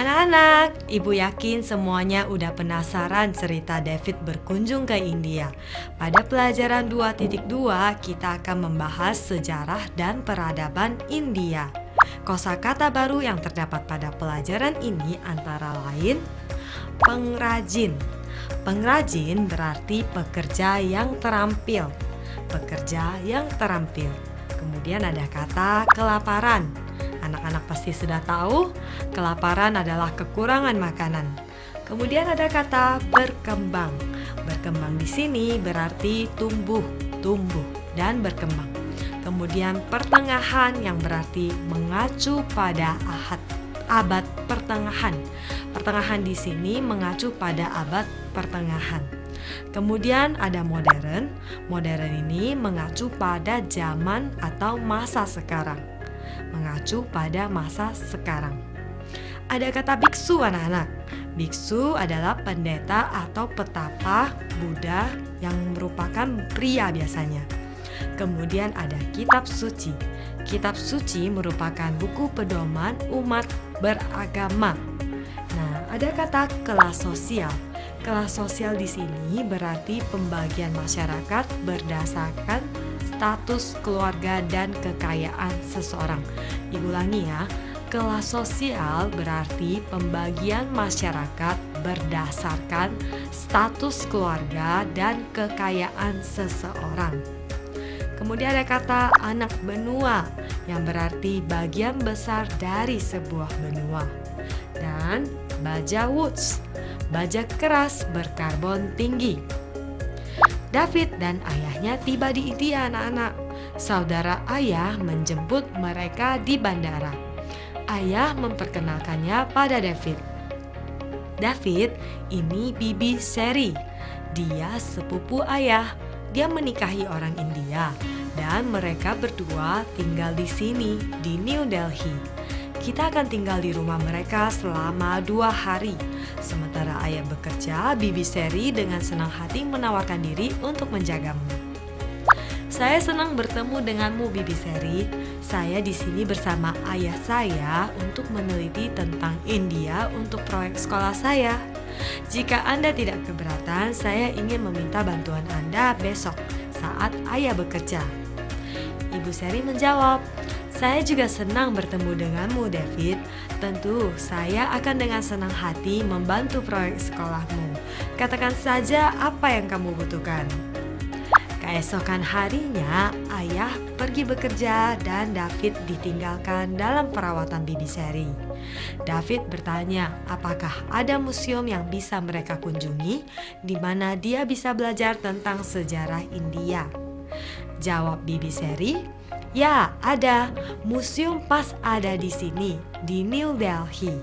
Anak-anak, Ibu yakin semuanya udah penasaran cerita David berkunjung ke India. Pada pelajaran 2.2, kita akan membahas sejarah dan peradaban India. Kosakata baru yang terdapat pada pelajaran ini antara lain pengrajin. Pengrajin berarti pekerja yang terampil. Pekerja yang terampil. Kemudian ada kata kelaparan. Anak-anak pasti sudah tahu, kelaparan adalah kekurangan makanan. Kemudian ada kata berkembang. Berkembang di sini berarti tumbuh dan berkembang. Kemudian pertengahan yang berarti mengacu pada abad pertengahan. Pertengahan di sini mengacu pada abad pertengahan. Kemudian ada modern. Modern ini mengacu pada zaman atau masa sekarang. Mengacu pada masa sekarang. Ada kata biksu anak-anak. Biksu adalah pendeta atau petapa Buddha yang merupakan pria biasanya. Kemudian ada kitab suci. Kitab suci merupakan buku pedoman umat beragama. Nah, ada kata kelas sosial. Kelas sosial di sini berarti pembagian masyarakat berdasarkan status keluarga dan kekayaan seseorang. Ibu ulangi ya, kelas sosial berarti pembagian masyarakat berdasarkan status keluarga dan kekayaan seseorang. Kemudian ada kata anak benua yang berarti bagian besar dari sebuah benua. Dan baja woods, baja keras berkarbon tinggi. David dan ayahnya tiba di India anak-anak. Saudara ayah menjemput mereka di bandara. Ayah memperkenalkannya pada David. David ini bibi Seri. Dia sepupu ayah. Dia menikahi orang India dan mereka berdua tinggal di sini di New Delhi. Kita akan tinggal di rumah mereka selama 2 hari. Sementara ayah bekerja, bibi Seri dengan senang hati menawarkan diri untuk menjagamu. Saya senang bertemu denganmu, bibi Seri. Saya di sini bersama ayah saya untuk meneliti tentang India untuk proyek sekolah saya. Jika Anda tidak keberatan, saya ingin meminta bantuan Anda besok saat ayah bekerja. Ibu Seri menjawab, saya juga senang bertemu denganmu, David. Tentu, saya akan dengan senang hati membantu proyek sekolahmu. Katakan saja apa yang kamu butuhkan. Keesokan harinya, ayah pergi bekerja dan David ditinggalkan dalam perawatan bibi Seri. David bertanya, apakah ada museum yang bisa mereka kunjungi, di mana dia bisa belajar tentang sejarah India. Jawab bibi Seri, ya, ada. Museum pas ada di sini, di New Delhi.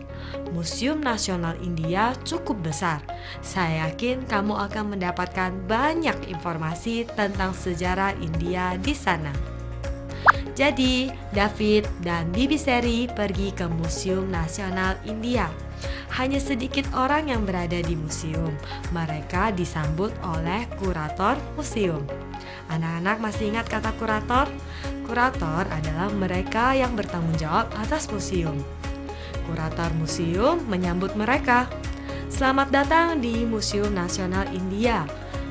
Museum Nasional India cukup besar. Saya yakin kamu akan mendapatkan banyak informasi tentang sejarah India di sana. Jadi, David dan bibi Seri pergi ke Museum Nasional India. Hanya sedikit orang yang berada di museum. Mereka disambut oleh kurator museum. Anak-anak masih ingat kata kurator? Kurator adalah mereka yang bertanggung jawab atas museum. Kurator museum menyambut mereka. Selamat datang di Museum Nasional India.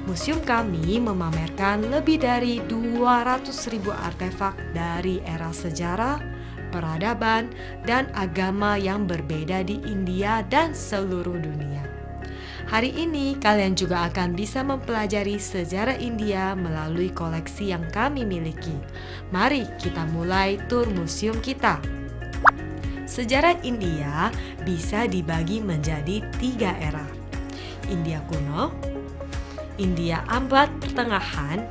Museum kami memamerkan lebih dari 200.000 artefak dari era sejarah, peradaban, dan agama yang berbeda di India dan seluruh dunia. Hari ini kalian juga akan bisa mempelajari sejarah India melalui koleksi yang kami miliki. Mari kita mulai tur museum kita. Sejarah India bisa dibagi menjadi 3 era. India kuno, India abad pertengahan,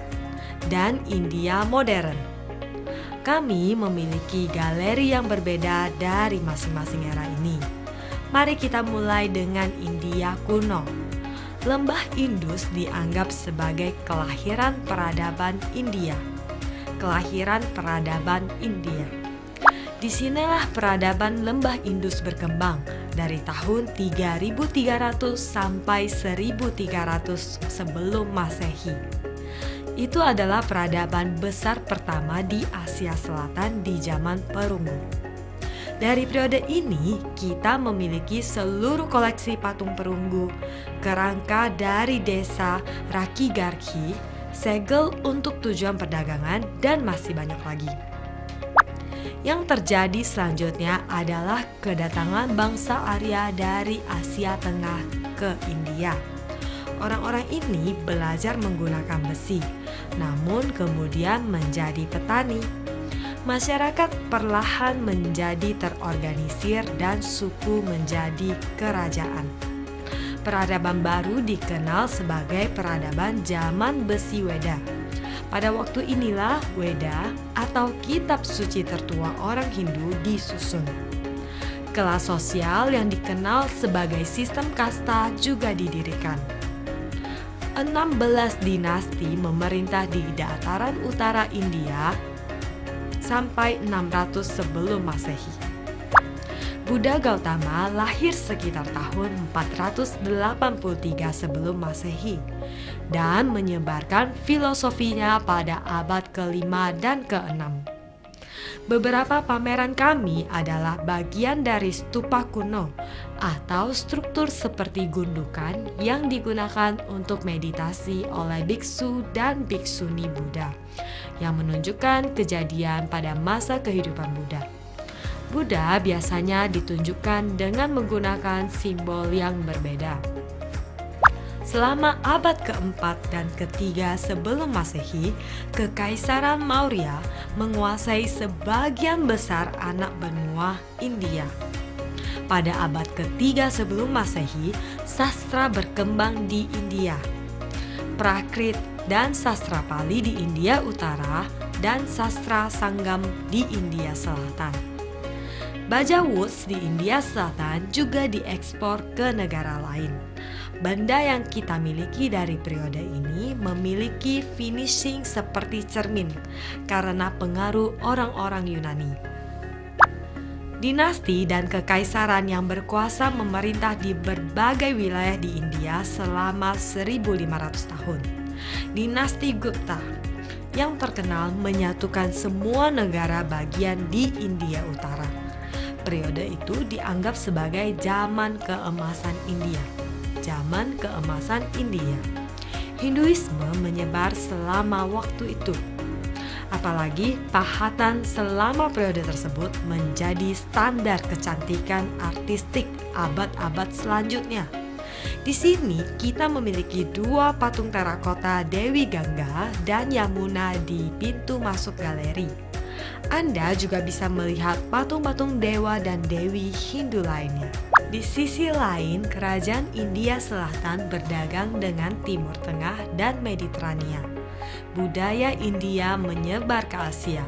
dan India modern. Kami memiliki galeri yang berbeda dari masing-masing era ini. Mari kita mulai dengan India kuno. Lembah Indus dianggap sebagai kelahiran peradaban India. Kelahiran peradaban India. Disinilah peradaban lembah Indus berkembang dari tahun 3300 sampai 1300 sebelum Masehi. Itu adalah peradaban besar pertama di Asia Selatan di zaman perunggu. Dari periode ini, kita memiliki seluruh koleksi patung perunggu, kerangka dari desa Rakigarhi, segel untuk tujuan perdagangan, dan masih banyak lagi. Yang terjadi selanjutnya adalah kedatangan bangsa Arya dari Asia Tengah ke India. Orang-orang ini belajar menggunakan besi, namun kemudian menjadi petani. Masyarakat perlahan menjadi terorganisir dan suku menjadi kerajaan. Peradaban baru dikenal sebagai peradaban zaman besi Weda. Pada waktu inilah Weda atau kitab suci tertua orang Hindu disusun. Kelas sosial yang dikenal sebagai sistem kasta juga didirikan. 16 dinasti memerintah di dataran utara India sampai 600 sebelum Masehi. Buddha Gautama lahir sekitar tahun 483 sebelum Masehi dan menyebarkan filosofinya pada abad ke-5 dan ke-6. Beberapa pameran kami adalah bagian dari stupa kuno atau struktur seperti gundukan yang digunakan untuk meditasi oleh biksu dan biksuni Buddha yang menunjukkan kejadian pada masa kehidupan Buddha. Buddha biasanya ditunjukkan dengan menggunakan simbol yang berbeda. Selama abad keempat dan ketiga sebelum Masehi, Kekaisaran Maurya menguasai sebagian besar anak benua India. Pada abad ketiga sebelum Masehi, sastra berkembang di India. Prakrit dan sastra Pali di India Utara dan sastra Sanggam di India Selatan. Baja woods di India Selatan juga diekspor ke negara lain. Benda yang kita miliki dari periode ini memiliki finishing seperti cermin karena pengaruh orang-orang Yunani. Dinasti dan kekaisaran yang berkuasa memerintah di berbagai wilayah di India selama 1500 tahun. Dinasti Gupta yang terkenal menyatukan semua negara bagian di India Utara. Periode itu dianggap sebagai zaman keemasan India. Zaman keemasan India. Hinduisme menyebar selama waktu itu. Apalagi pahatan selama periode tersebut menjadi standar kecantikan artistik abad-abad selanjutnya. Di sini kita memiliki 2 patung terakota Dewi Gangga dan Yamuna di pintu masuk galeri. Anda juga bisa melihat patung-patung dewa dan dewi Hindu lainnya. Di sisi lain, kerajaan India Selatan berdagang dengan Timur Tengah dan Mediterania. Budaya India menyebar ke Asia.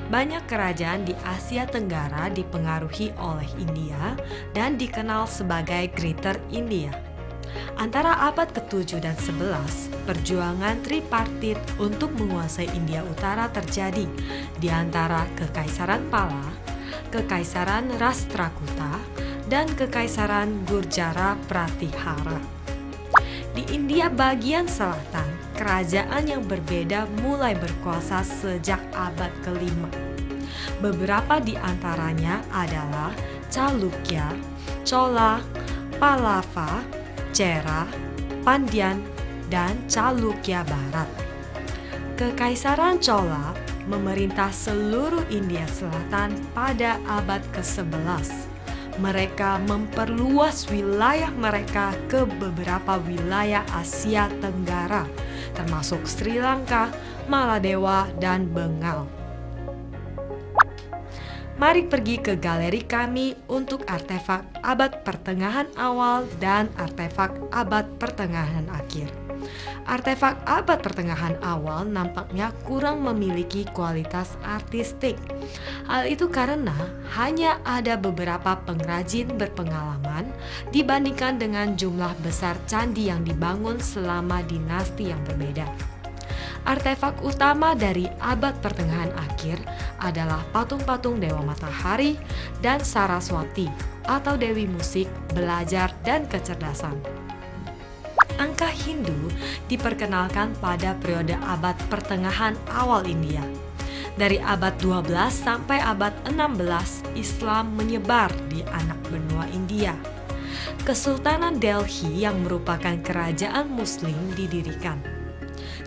Banyak kerajaan di Asia Tenggara dipengaruhi oleh India dan dikenal sebagai Greater India. Antara abad ke-7 dan 11, perjuangan tripartit untuk menguasai India Utara terjadi di antara Kekaisaran Pala, Kekaisaran Rashtrakuta, dan Kekaisaran Gurjara Pratihara. Di India bagian selatan, kerajaan yang berbeda mulai berkuasa sejak abad ke-5. Beberapa di antaranya adalah Chalukya, Chola, Pallava, Chera, Pandyan, dan Chalukya Barat. Kekaisaran Chola memerintah seluruh India Selatan pada abad ke-11. Mereka memperluas wilayah mereka ke beberapa wilayah Asia Tenggara, termasuk Sri Lanka, Maladewa, dan Bengal. Mari pergi ke galeri kami untuk artefak abad pertengahan awal dan artefak abad pertengahan akhir. Artefak abad pertengahan awal nampaknya kurang memiliki kualitas artistik. Hal itu karena hanya ada beberapa pengrajin berpengalaman dibandingkan dengan jumlah besar candi yang dibangun selama dinasti yang berbeda. Artefak utama dari abad pertengahan akhir adalah patung-patung Dewa Matahari dan Saraswati atau Dewi Musik, Belajar, dan Kecerdasan. Angka Hindu diperkenalkan pada periode abad pertengahan awal India. Dari abad 12 sampai abad 16, Islam menyebar di anak benua India. Kesultanan Delhi yang merupakan kerajaan Muslim didirikan.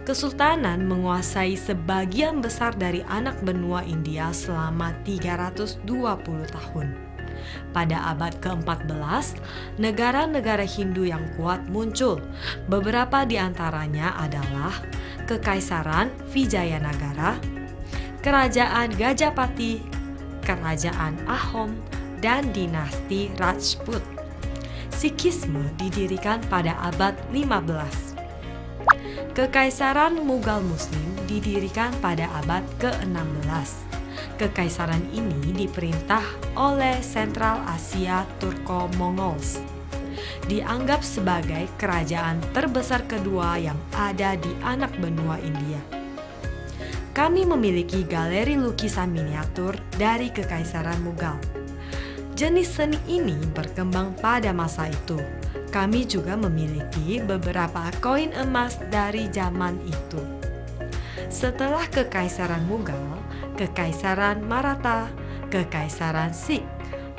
Kesultanan menguasai sebagian besar dari anak benua India selama 320 tahun. Pada abad ke-14, negara-negara Hindu yang kuat muncul. Beberapa di antaranya adalah Kekaisaran Vijayanagara, Kerajaan Gajapati, Kerajaan Ahom, dan dinasti Rajput. Sikhisme didirikan pada abad 15. Kekaisaran Mughal Muslim didirikan pada abad ke-16. Kekaisaran ini diperintah oleh Sentral Asia Turko-Mongols. Dianggap sebagai kerajaan terbesar kedua yang ada di anak benua India. Kami memiliki galeri lukisan miniatur dari Kekaisaran Mughal. Jenis seni ini berkembang pada masa itu. Kami juga memiliki beberapa koin emas dari zaman itu. Setelah Kekaisaran Mughal, Kekaisaran Maratha, Kekaisaran Sikh,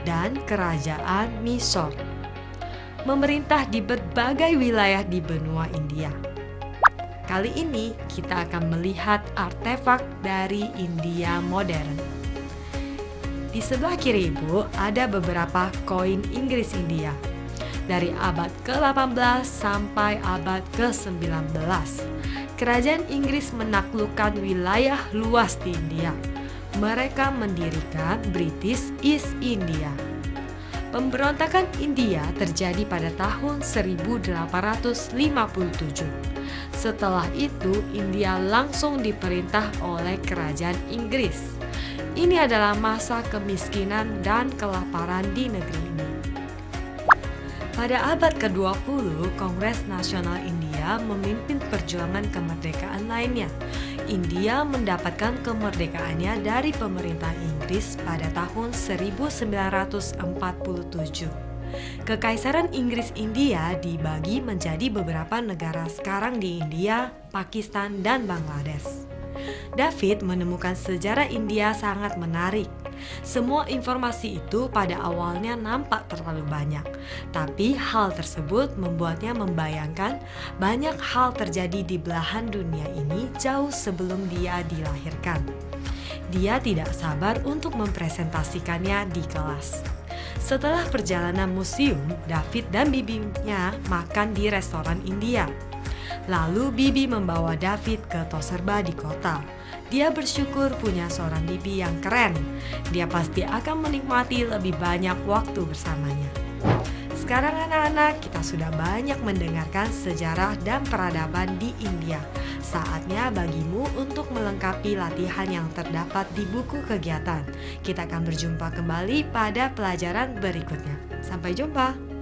dan Kerajaan Mysore memerintah di berbagai wilayah di benua India. Kali ini kita akan melihat artefak dari India modern. Di sebelah kiri Ibu ada beberapa koin Inggris India dari abad ke-18 sampai abad ke-19. Kerajaan Inggris menaklukkan wilayah luas di India. Mereka mendirikan British East India. Pemberontakan India terjadi pada tahun 1857. Setelah itu, India langsung diperintah oleh kerajaan Inggris. Ini adalah masa kemiskinan dan kelaparan di negeri ini. Pada abad ke-20, Kongres Nasional India memimpin perjuangan kemerdekaan lainnya. India mendapatkan kemerdekaannya dari pemerintah Inggris pada tahun 1947. Kekaisaran Inggris India dibagi menjadi beberapa negara sekarang di India, Pakistan, dan Bangladesh. David menemukan sejarah India sangat menarik. Semua informasi itu pada awalnya nampak terlalu banyak, tapi hal tersebut membuatnya membayangkan banyak hal terjadi di belahan dunia ini jauh sebelum dia dilahirkan. Dia tidak sabar untuk mempresentasikannya di kelas. Setelah perjalanan museum, David dan bibinya makan di restoran India. Lalu bibi membawa David ke Toserba di kota. Dia bersyukur punya seorang bibi yang keren. Dia pasti akan menikmati lebih banyak waktu bersamanya. Sekarang anak-anak, kita sudah banyak mendengarkan sejarah dan peradaban di India. Saatnya bagimu untuk melengkapi latihan yang terdapat di buku kegiatan. Kita akan berjumpa kembali pada pelajaran berikutnya. Sampai jumpa.